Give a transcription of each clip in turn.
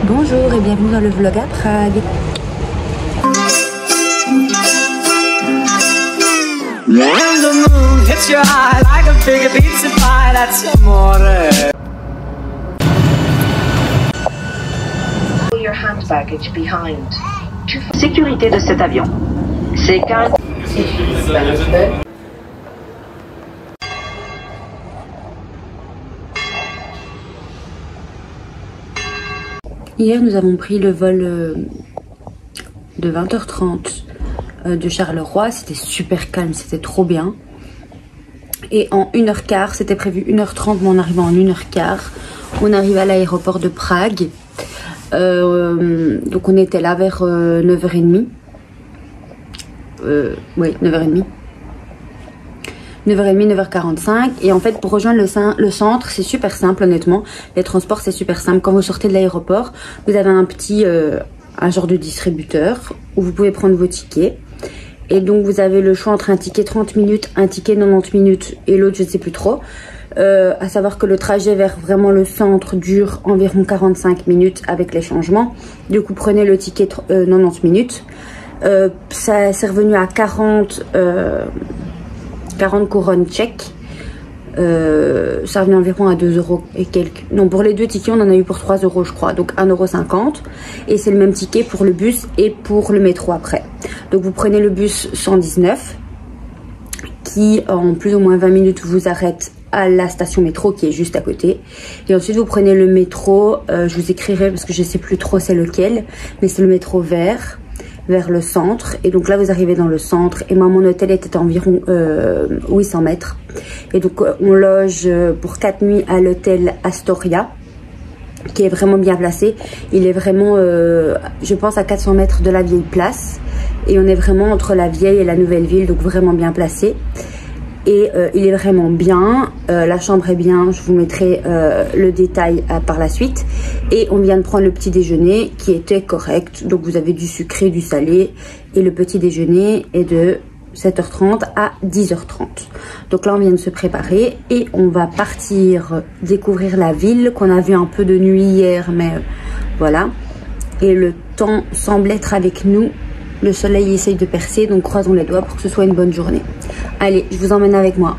Bonjour et bienvenue dans le vlog à Prague. When the moon hits your eye like a big pizza pie, that's amore. Your hand baggage behind. Sécurité de cet avion. C'est qu'un... Hier, nous avons pris le vol de 20h30 de Charleroi. C'était super calme, c'était trop bien. Et en 1h15, c'était prévu 1h30, mais en arrivant en 1h15, on arrive à l'aéroport de Prague. Donc on était là vers 9h30. Oui, 9h30. 9h30, 9h45. Et en fait, pour rejoindre le centre, c'est super simple, honnêtement. Les transports, c'est super simple. Quand vous sortez de l'aéroport, vous avez un genre de distributeur où vous pouvez prendre vos tickets. Et donc, vous avez le choix entre un ticket 30 minutes, un ticket 90 minutes et l'autre, je ne sais plus trop. À savoir que le trajet vers vraiment le centre dure environ 45 minutes avec les changements. Du coup, prenez le ticket 90 minutes. Ça c'est revenu à 40 couronnes tchèques. Ça revenait environ à 2 € et quelques. Non, pour les deux tickets, on en a eu pour 3 € je crois, donc 1,50 €. Et c'est le même ticket pour le bus et pour le métro après. Donc vous prenez le bus 119 qui en plus ou moins 20 minutes vous arrête à la station métro qui est juste à côté. Et ensuite vous prenez le métro, je vous écrirai parce que je sais plus trop c'est lequel, mais c'est le métro vert vers le centre. Et donc là vous arrivez dans le centre et moi mon hôtel était à environ 800 mètres. Et donc on loge pour 4 nuits à l'hôtel Astoria qui est vraiment bien placé. Il est vraiment je pense à 400 mètres de la vieille place et on est vraiment entre la vieille et la nouvelle ville, donc vraiment bien placé. Et il est vraiment bien, la chambre est bien, je vous mettrai le détail par la suite. Et on vient de prendre le petit déjeuner qui était correct, donc vous avez du sucré, du salé. Et le petit déjeuner est de 7h30 à 10h30. Donc là on vient de se préparer et on va partir découvrir la ville qu'on a vu un peu de nuit hier, mais voilà. Et le temps semble être avec nous. Le soleil essaye de percer, donc croisons les doigts pour que ce soit une bonne journée. Allez, je vous emmène avec moi.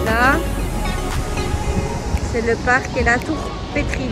Là, c'est le parc et la tour Pétrine.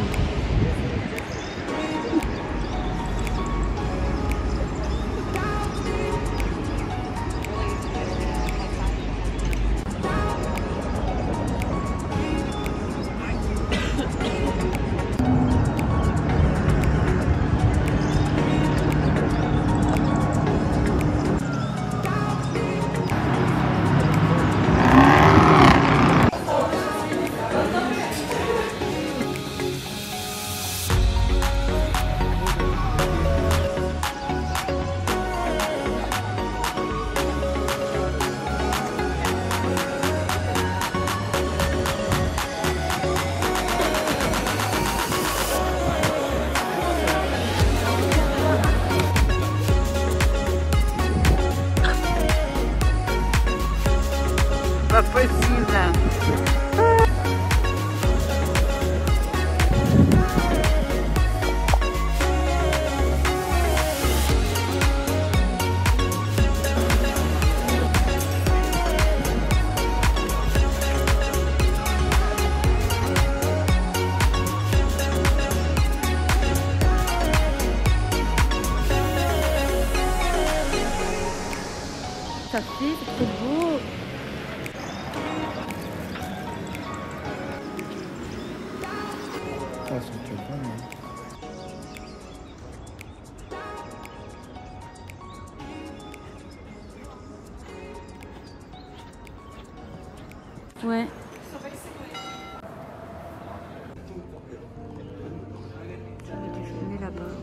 pas possible. Ça fait, c'est trop beau. Ah, c'est tout bon, hein. Ouais. Ça va déjeuner là-bas.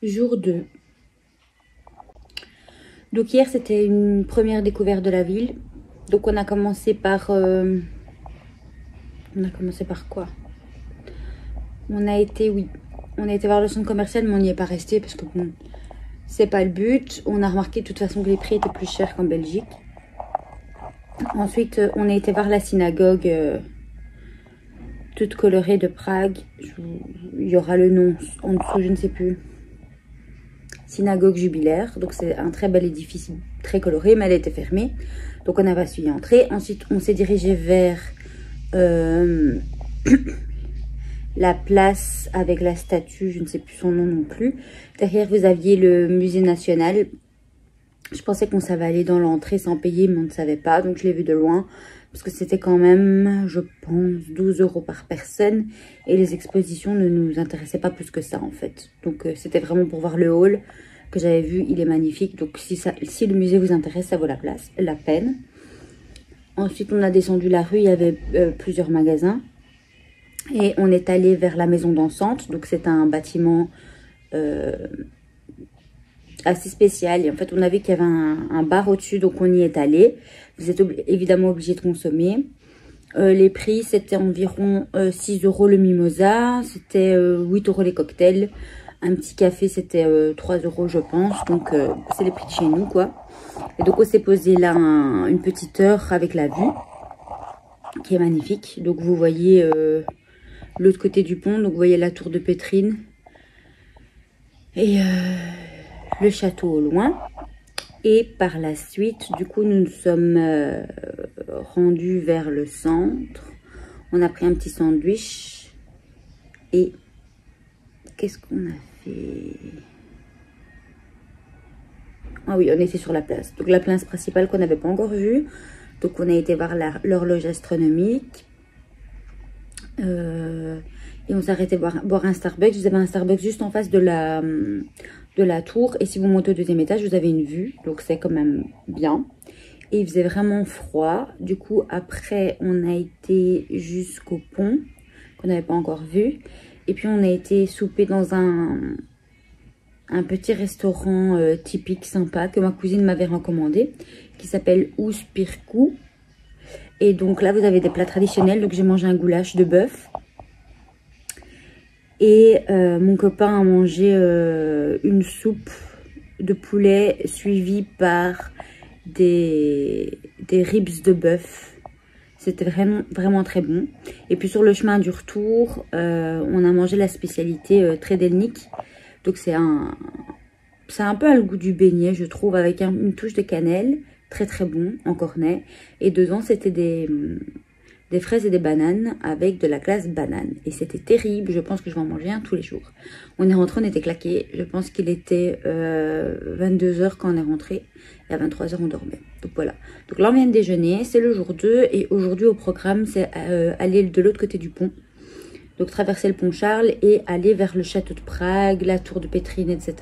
Jour 2. Donc hier c'était une première découverte de la ville. Donc on a commencé par quoi? On a été voir le centre commercial, mais on n'y est pas resté parce que bon, c'est pas le but. On a remarqué de toute façon que les prix étaient plus chers qu'en Belgique. Ensuite on a été voir la synagogue toute colorée de Prague. Il y aura le nom en dessous, je ne sais plus. Synagogue jubilaire, donc c'est un très bel édifice très coloré, mais elle était fermée, donc on n'a pas su y entrer. Ensuite on s'est dirigé vers la place avec la statue, je ne sais plus son nom non plus. Derrière vous aviez le musée national. Je pensais qu'on savait aller dans l'entrée sans payer, mais on ne savait pas, donc je l'ai vu de loin parce que c'était quand même, je pense, 12 € par personne et les expositions ne nous intéressaient pas plus que ça en fait. Donc c'était vraiment pour voir le hall que j'avais vu, il est magnifique. Donc si le musée vous intéresse, ça vaut la peine. Ensuite on a descendu la rue, il y avait plusieurs magasins et on est allé vers la maison dansante. Donc c'est un bâtiment assez spécial et en fait on a vu qu'il y avait un bar au-dessus, donc on y est allé. Vous êtes évidemment obligé de consommer. Les prix c'était environ 6 € le mimosa, c'était 8 € les cocktails, un petit café c'était 3 € je pense, donc c'est les prix de chez nous quoi. Et donc on s'est posé là une petite heure avec la vue qui est magnifique. Donc vous voyez l'autre côté du pont, donc vous voyez la tour de Pétrine et le château au loin. Et par la suite, du coup, nous nous sommes rendus vers le centre. On a pris un petit sandwich. Et qu'est-ce qu'on a fait? Ah oui, on était sur la place. Donc la place principale qu'on n'avait pas encore vue. Donc on a été voir l'horloge astronomique. Et on s'est arrêté boire un Starbucks. Vous avez un Starbucks juste en face de la tour. Et si vous montez au deuxième étage, vous avez une vue. Donc c'est quand même bien. Et il faisait vraiment froid. Du coup, après, on a été jusqu'au pont, qu'on n'avait pas encore vu. Et puis, on a été souper dans un petit restaurant typique sympa que ma cousine m'avait recommandé, qui s'appelle Uuspirku. Et donc là, vous avez des plats traditionnels. Donc j'ai mangé un goulash de bœuf. Et mon copain a mangé une soupe de poulet suivie par des ribs de bœuf. C'était vraiment très bon. Et puis sur le chemin du retour, on a mangé la spécialité Tredelnik. Donc c'est un peu à le goût du beignet, je trouve, avec une touche de cannelle. Très très bon, en cornet. Et dedans, c'était des fraises et des bananes avec de la glace banane. Et c'était terrible, je pense que je vais en manger un tous les jours. On est rentré, on était claqués. Je pense qu'il était 22 h quand on est rentré. Et à 23 h on dormait. Donc voilà. Donc là on vient de déjeuner, c'est le jour 2. Et aujourd'hui au programme, c'est aller de l'autre côté du pont. Donc traverser le pont Charles et aller vers le château de Prague, la tour de Pétrine, etc.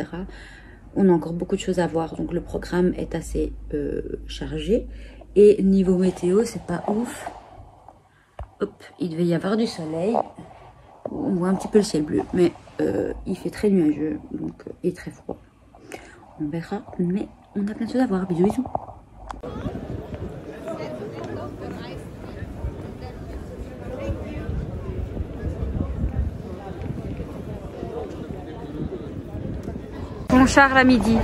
On a encore beaucoup de choses à voir. Donc le programme est assez chargé. Et niveau météo, c'est pas ouf. Hop, il devait y avoir du soleil. On voit un petit peu le ciel bleu, mais il fait très nuageux, donc et très froid. On verra, mais on a plein de choses à voir. Bisous, bisous. Pont Charles à midi.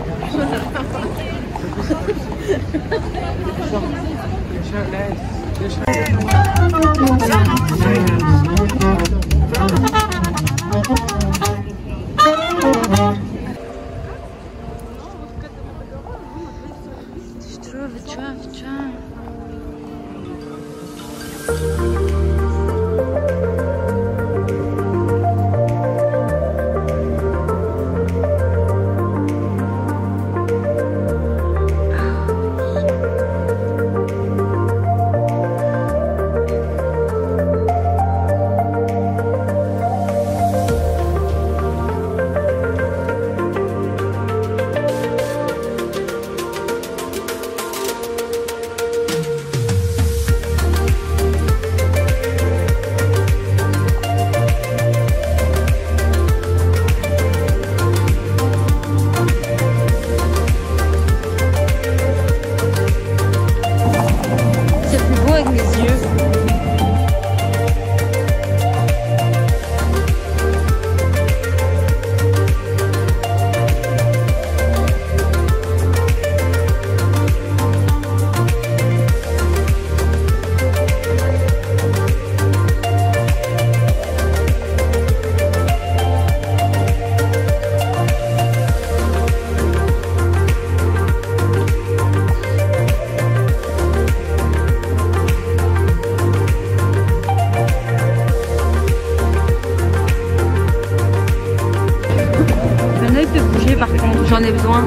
J'en ai besoin.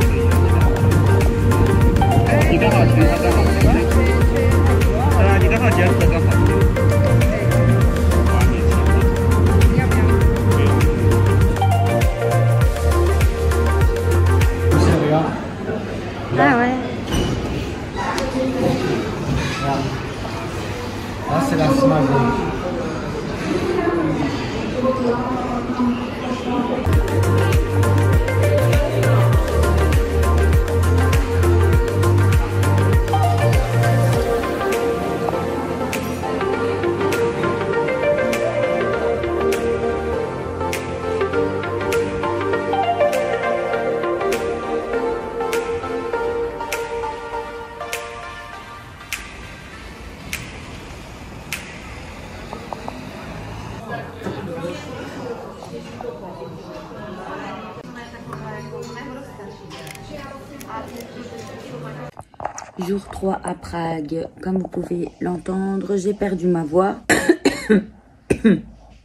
Ah ouais. Là c'est la semaine. Jour 3 à Prague. Comme vous pouvez l'entendre, j'ai perdu ma voix.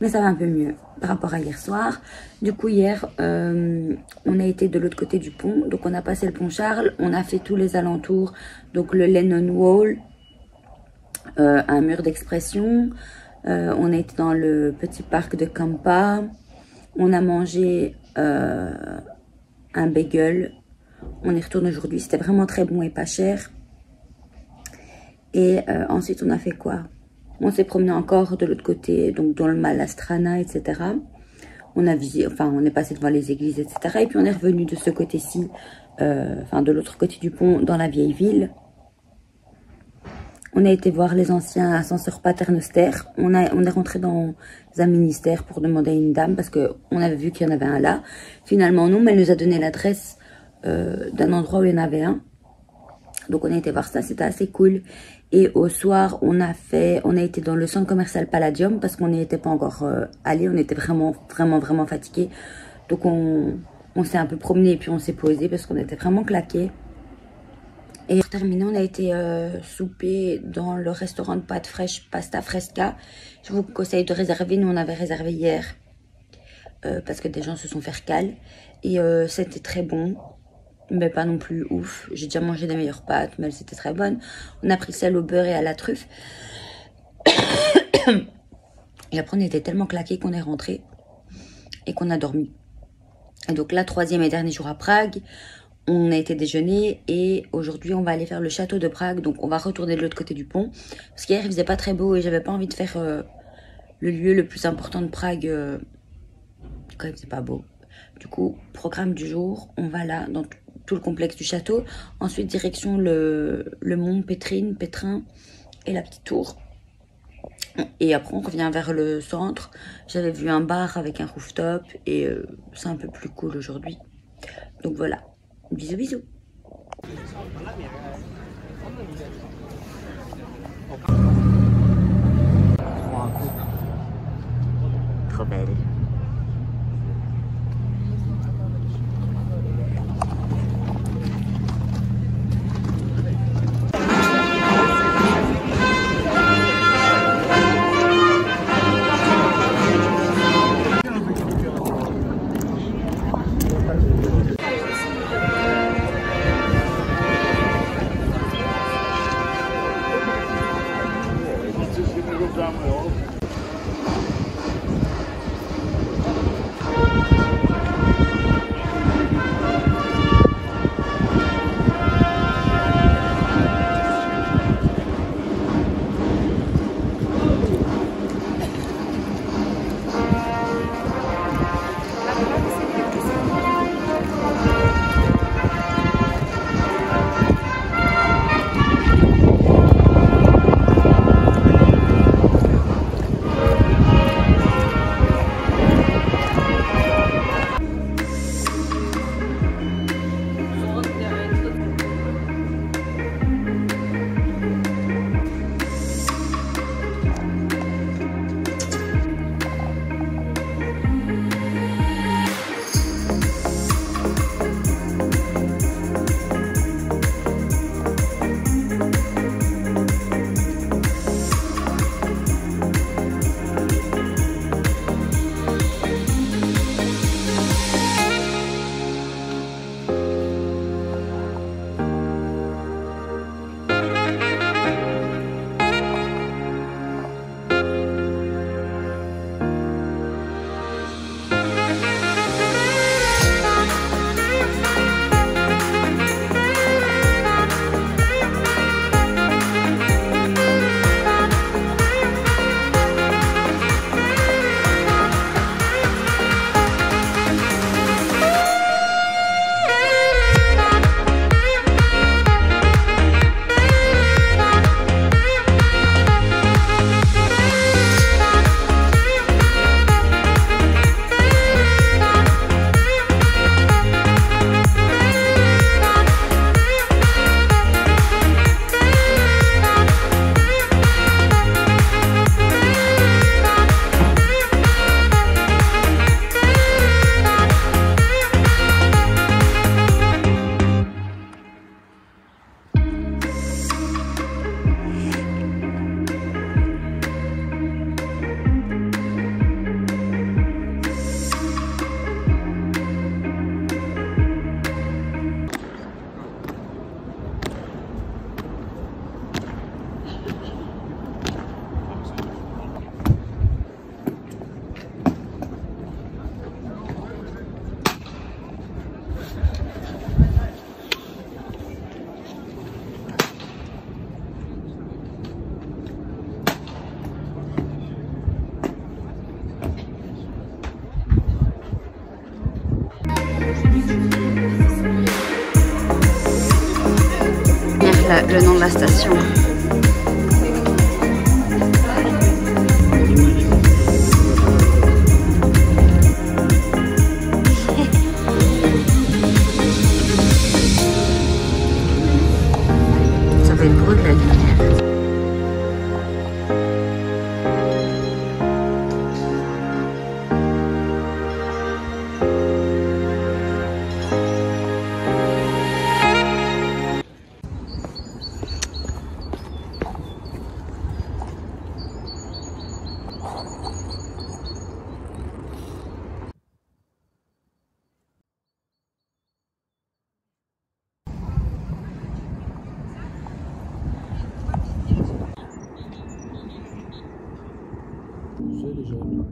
Mais ça va un peu mieux par rapport à hier soir. Du coup, hier, on a été de l'autre côté du pont. Donc, on a passé le pont Charles. On a fait tous les alentours. Donc, le Lennon Wall, un mur d'expression. On a été dans le petit parc de Kampa. On a mangé un bagel. On y retourne aujourd'hui. C'était vraiment très bon et pas cher. Et ensuite, on a fait quoi? On s'est promené encore de l'autre côté, donc dans le Malastrana, etc. On a visité, enfin, on est passé devant les églises, etc. Et puis, on est revenu de ce côté-ci, enfin, de l'autre côté du pont, dans la vieille ville. On a été voir les anciens ascenseurs Paternoster. On est rentré dans un ministère pour demander à une dame, parce qu'on avait vu qu'il y en avait un là. Finalement, non, mais elle nous a donné l'adresse d'un endroit où il y en avait un. Donc on a été voir ça, c'était assez cool. Et au soir, on a été dans le centre commercial Palladium parce qu'on n'y était pas encore allé. On était vraiment fatigués. Donc on s'est un peu promené et puis on s'est posé parce qu'on était vraiment claqués. Et pour terminer, on a été souper dans le restaurant de pâtes fraîches Pasta Fresca. Je vous conseille de réserver. Nous, on avait réservé hier parce que des gens se sont fait recal. Et c'était très bon, mais pas non plus ouf. J'ai déjà mangé des meilleures pâtes, mais elles étaient très bonnes. On a pris celle au beurre et à la truffe. Et après, on était tellement claqués qu'on est rentré et qu'on a dormi. Et donc là, 3e et dernier jour à Prague. On a été déjeuner et aujourd'hui on va aller faire le château de Prague. Donc on va retourner de l'autre côté du pont. Parce qu'hier il faisait pas très beau et j'avais pas envie de faire le lieu le plus important de Prague quand il faisait pas beau. Du coup, programme du jour, on va là dans tout le complexe du château. Ensuite direction le mont Pétrin et la petite tour. Et après on revient vers le centre. J'avais vu un bar avec un rooftop et c'est un peu plus cool aujourd'hui. Donc voilà. Bisous, bisous. Trop belle. Le nom de la station. C'est les jeunes.